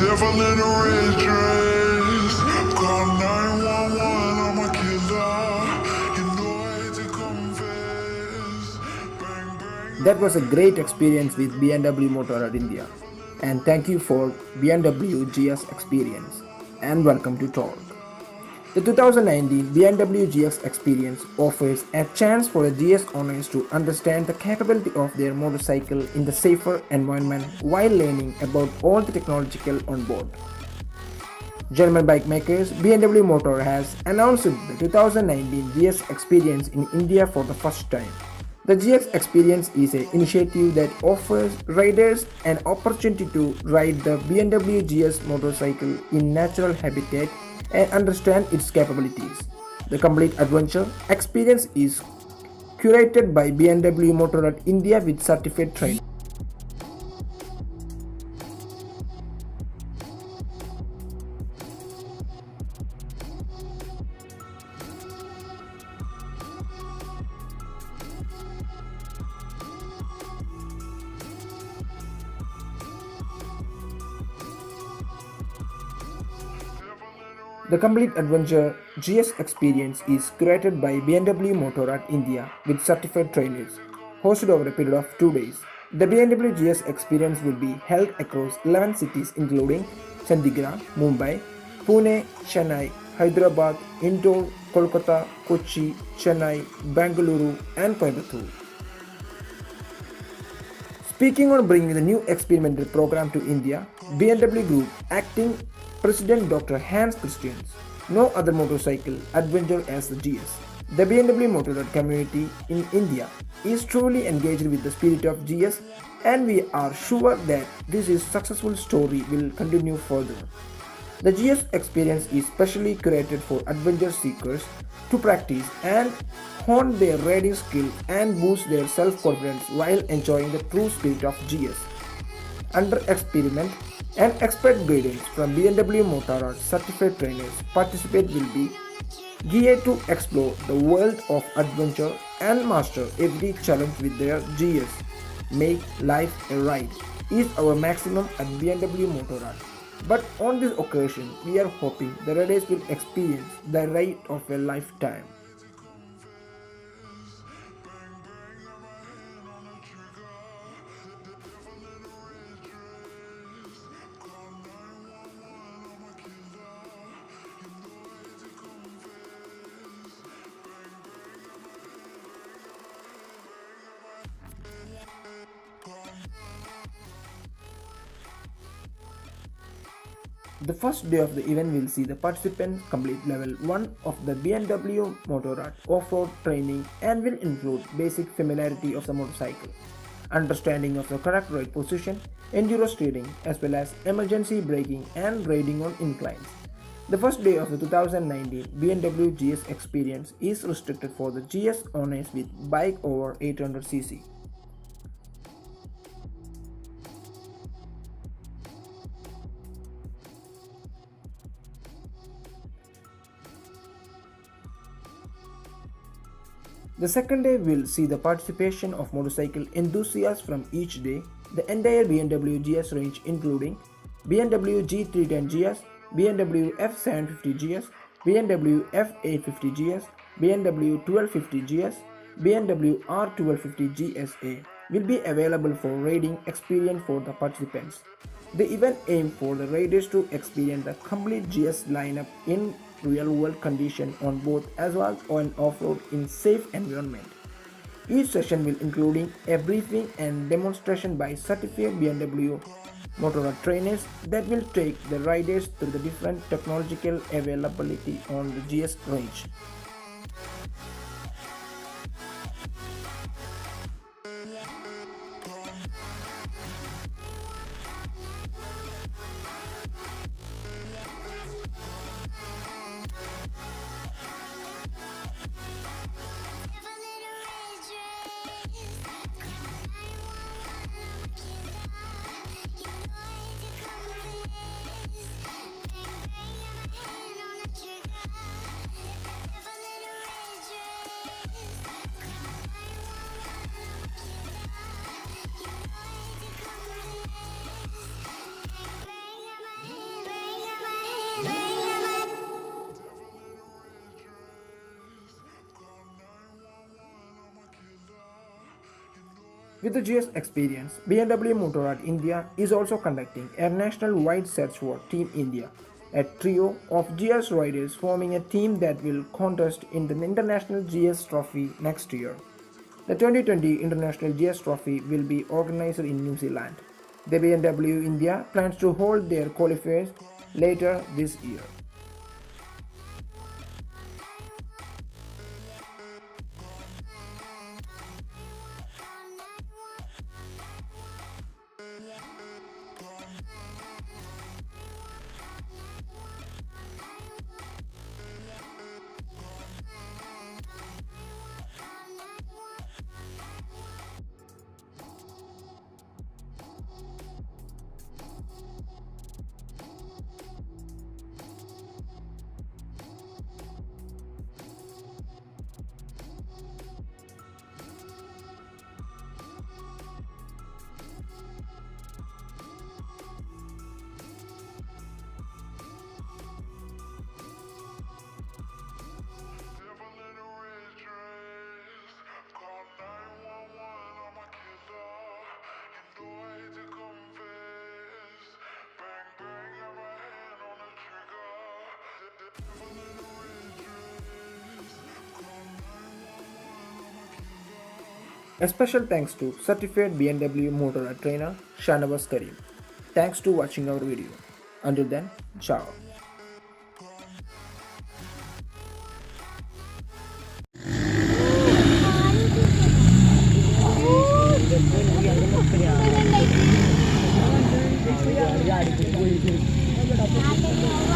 Devil in a red dress. Call 911, I'm a killer. You know I hate to confess. Bang, bang. That was a great experience with BMW Motorrad India. And thank you for BMW GS Experience. And welcome to Talk. The 2019 BMW GS Experience offers a chance for the GS owners to understand the capability of their motorcycle in the safer environment while learning about all the technological on board. German bike makers BMW Motor has announced the 2019 GS Experience in India for the first time. The GX Experience is an initiative that offers riders an opportunity to ride the BMW GS motorcycle in natural habitat and understand its capabilities. The complete adventure experience is curated by BMW Motorrad India with certified training. The Complete Adventure GS Experience is curated by BMW Motorrad India with certified trainers, hosted over a period of 2 days. The BMW GS Experience will be held across 11 cities including Chandigarh, Mumbai, Pune, Chennai, Hyderabad, Indore, Kolkata, Kochi, Chennai, Bangalore and Coimbatore. Speaking on bringing the new experimental program to India, BMW Group acting President Dr. Hans Christians, no other motorcycle adventure as the GS. The BMW Motorrad community in India is truly engaged with the spirit of GS and we are sure that this successful story will continue further. The GS experience is specially curated for adventure seekers to practice and hone their riding skill and boost their self-confidence while enjoying the true spirit of GS. Under experiment and expert guidance from BMW Motorrad certified trainers, participate will be geared to explore the world of adventure and master every challenge with their GS. Make life a ride is our maximum at BMW Motorrad. But on this occasion, we are hoping the riders will experience the ride of a lifetime. The first day of the event will see the participants complete level 1 of the BMW Motorrad off-road training and will include basic familiarity of the motorcycle, understanding of the correct ride position, enduro steering as well as emergency braking and riding on inclines. The first day of the 2019 BMW GS Experience is restricted for the GS owners with bike over 800cc. The second day will see the participation of motorcycle enthusiasts from each day, the entire BMW GS range including BMW G310 GS, BMW F750 GS, BMW F850 GS, BMW 1250 GS, BMW R1250 GSA will be available for riding experience for the participants. The event aims for the riders to experience the complete GS lineup in real-world conditions on both asphalt and off-road in safe environment. Each session will including a briefing and demonstration by certified BMW Motorrad trainers that will take the riders through the different technological availability on the GS range. With the GS Experience, BMW Motorrad India is also conducting a national-wide search for Team India, a trio of GS riders forming a team that will contest in the International GS Trophy next year. The 2020 International GS Trophy will be organized in New Zealand. The BMW India plans to hold their qualifiers later this year. Devil in a red dress. Call 911, I'm a killer. You know I hate to confess. Bang, bang, got my hand on the trigger. Devil in a red dress. Call 911, I'm a killer. A special thanks to certified BMW Motorrad trainer Shanavas Karim. Thanks to watching our video. Until then, ciao. Ada